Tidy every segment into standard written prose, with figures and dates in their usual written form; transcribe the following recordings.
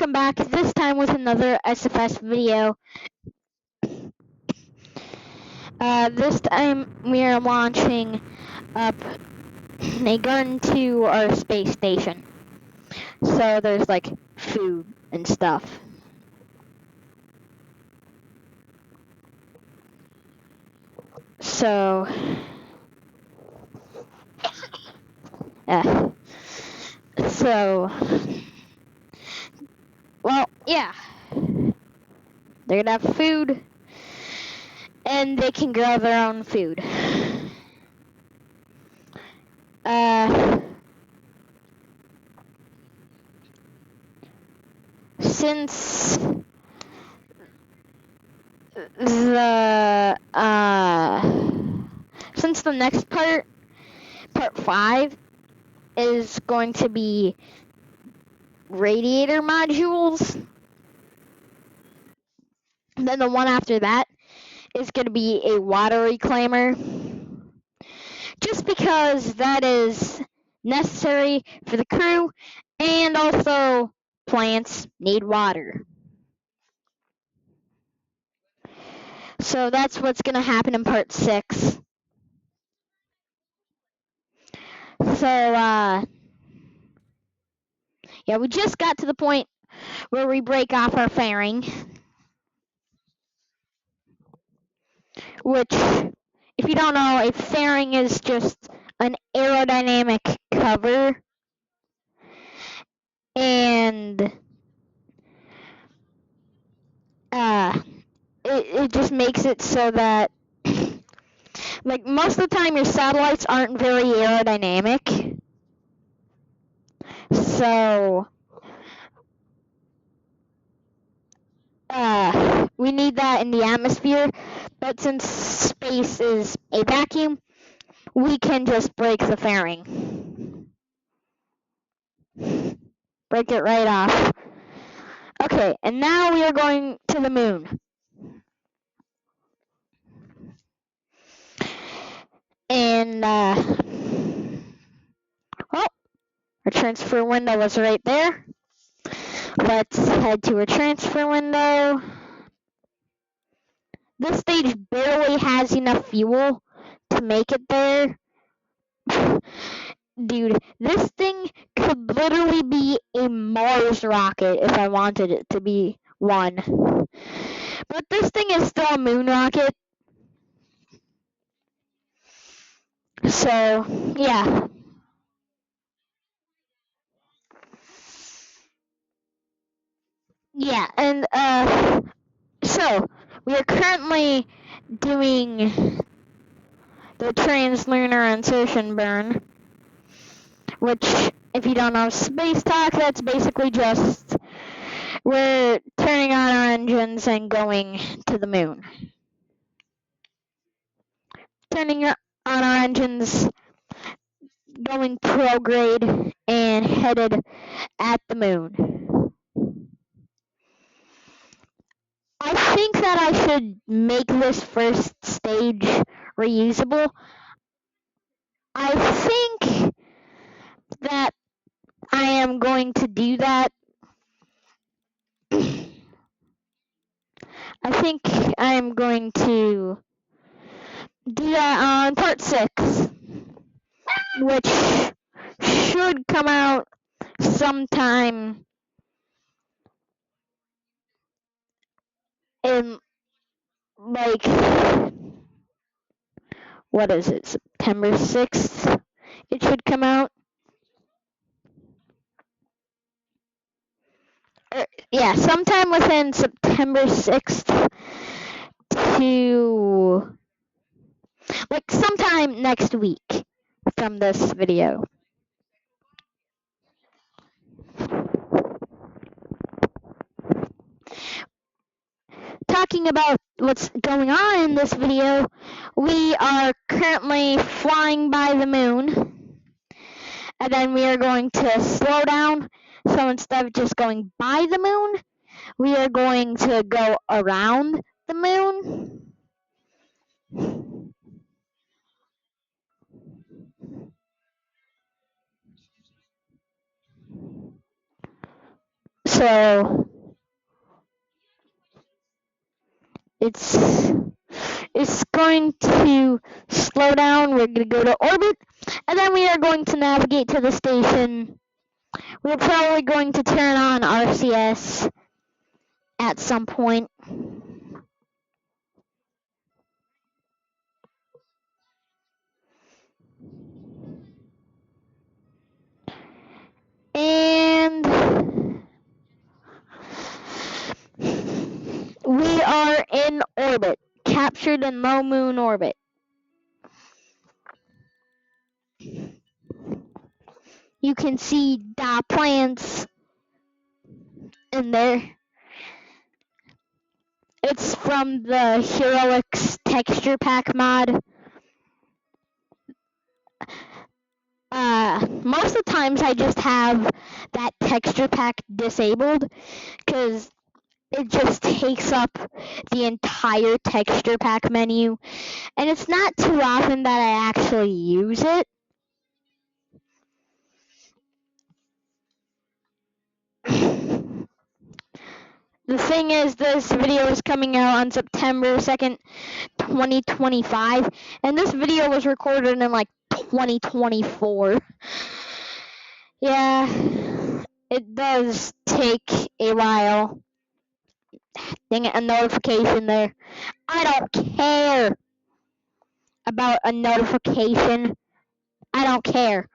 welcome back, this time with another SFS video. This time we are launching up a gun to our space station. So there's like food and stuff. So, well, yeah. They're gonna have food, and they can grow their own food. Since the next part 5, is going to be radiator modules, and then the one after that is going to be a water reclaimer, just because that is necessary for the crew, and also plants need water. So that's what's going to happen in part 6. So, yeah, we just got to the point where we break off our fairing, which, if you don't know, a fairing is just an aerodynamic cover, and it just makes it so that, like, most of the time your satellites aren't very aerodynamic, so we need that in the atmosphere, but since space is a vacuum, we can just break the fairing. Break it right off. Okay, and now we are going to the moon. And, well, our transfer window was right there. Let's head to a transfer window. This stage barely has enough fuel to make it there. Dude, this thing could literally be a Mars rocket if I wanted it to be one. But this thing is still a moon rocket. So, yeah. Yeah, and, so, we are currently doing the trans-lunar insertion burn, which, if you don't know space talk, that's basically just we're turning on our engines and going to the moon. Turning on our engines, going prograde, and headed at the moon. I think that I should make this first stage reusable. I think that I am going to do that. I think I am going to do that on part 6, which should come out sometime in, like, what is it, September 6th? It should come out. Yeah, sometime within September 6th to, like, sometime next week from this video. Talking about what's going on in this video, we are currently flying by the moon, and then we are going to slow down. So instead of just going by the moon, we are going to go around the moon. So So it's going to slow down. We're going to go to orbit, and then we are going to navigate to the station. We're probably going to turn on RCS at some point. And we are in orbit, captured in low moon orbit. You can see the plants in there. It's from the Heroics texture pack mod. Most of the times I just have that texture pack disabled because it just takes up the entire texture pack menu, and it's not too often that I actually use it. The thing is, this video is coming out on September 2nd, 2025, and this video was recorded in like 2024. Yeah, it does take a while. Dang it, a notification there. I don't care about a notification. I don't care.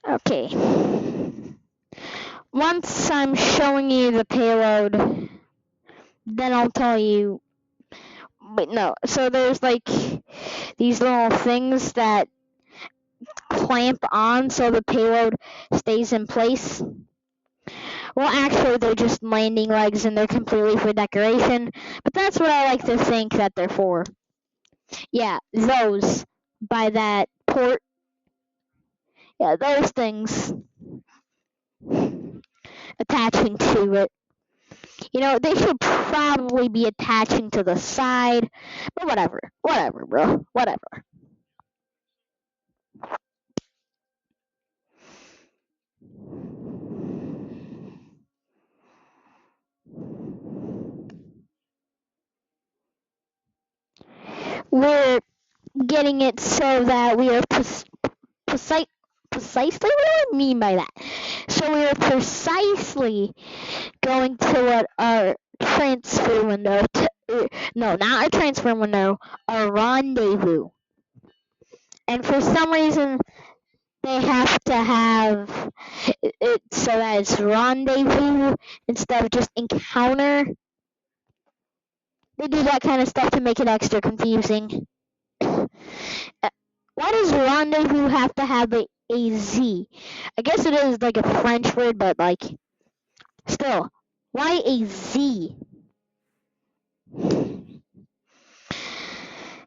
Okay. Once I'm showing you the payload, then I'll tell you. But no, so there's like these little things that clamp on so the payload stays in place. Well, actually, they're just landing legs and they're completely for decoration, but that's what I like to think that they're for. Yeah, those by that port. Yeah, those things attaching to it. You know, they should probably be attaching to the side, but whatever. Whatever, bro. Whatever. We're getting it so that we are precisely, what do I mean by that? So we are precisely going to our transfer window, no, not our transfer window, our rendezvous. And for some reason, they have to have it so that it's rendezvous instead of just encounter. They do that kind of stuff to make it extra confusing. Why does rendezvous have to have a Z? I guess it is like a French word, but like, still, why a Z?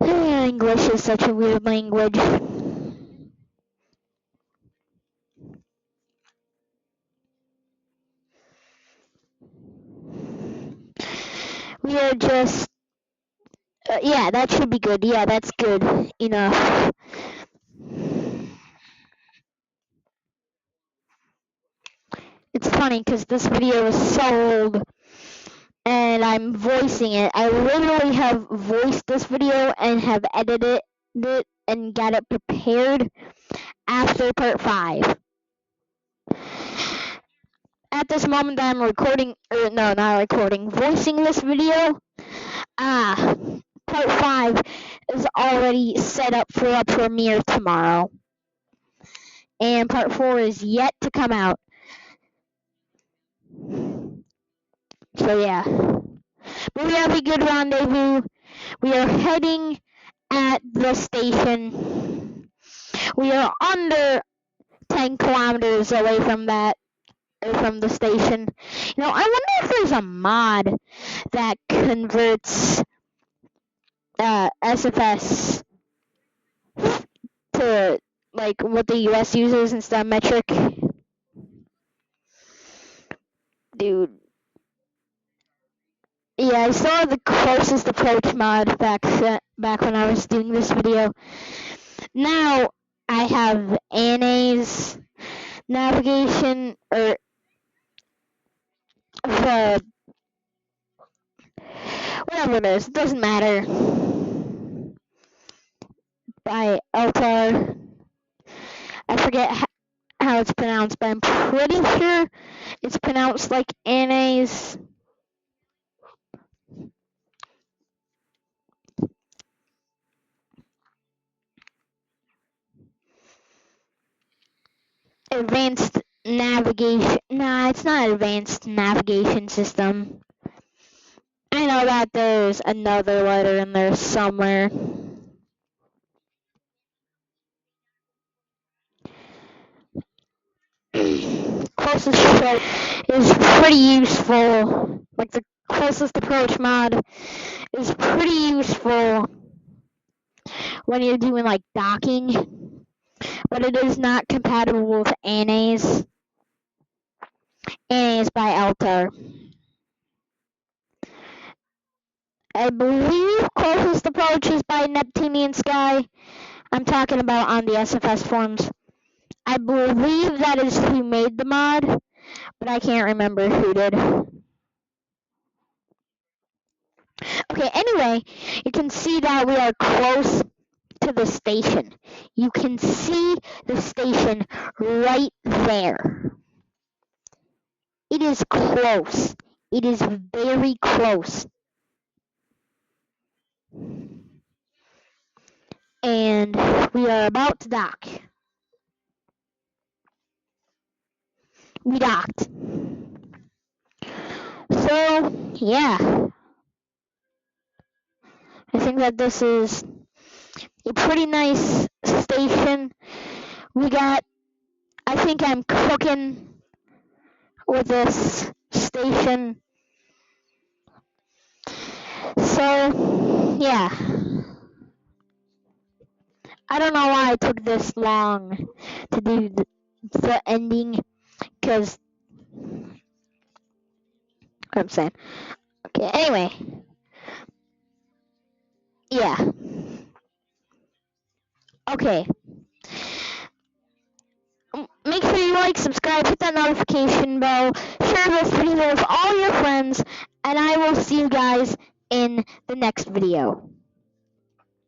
English is such a weird language. We are just, yeah, that should be good. Yeah, that's good enough. It's funny because this video is so old and I'm voicing it. I literally have voiced this video and have edited it and got it prepared after part 5. At this moment that I'm recording, no, not recording, voicing this video, part 5 is already set up for a premiere tomorrow. And part 4 is yet to come out. So yeah. But we have a good rendezvous. We are heading at the station. We are under 10 kilometers away from that, from the station. You know, I wonder if there's a mod that converts SFS to like what the US uses instead of metric. Dude. Yeah, I saw the closest approach mod back when I was doing this video. Now I have Anne navigation, or the whatever it is, it doesn't matter, by Eltar. I forget how it's pronounced, but I'm pretty sure it's pronounced like Anna's. Advanced navigation. Nah, it's not advanced navigation system. I know that there's another letter in there somewhere. Closest approach is pretty useful. Like the closest approach mod is pretty useful when you're doing like docking, but it is not compatible with Anna's. Anna's by Altar. I believe closest approach is by Neptunian Sky. I'm talking about on the SFS forums. I believe that is who made the mod, but I can't remember who did. Okay, anyway, you can see that we are close to the station. You can see the station right there. It is close. It is very close. And we are about to dock. We docked. So, yeah. I think that this is a pretty nice station. I think I'm cooking with this station. So, yeah. I don't know why it took this long to do the ending, because I'm saying. Okay, anyway. Yeah. Okay. Make sure you like, subscribe, hit that notification bell, share this video with all your friends, and I will see you guys in the next video.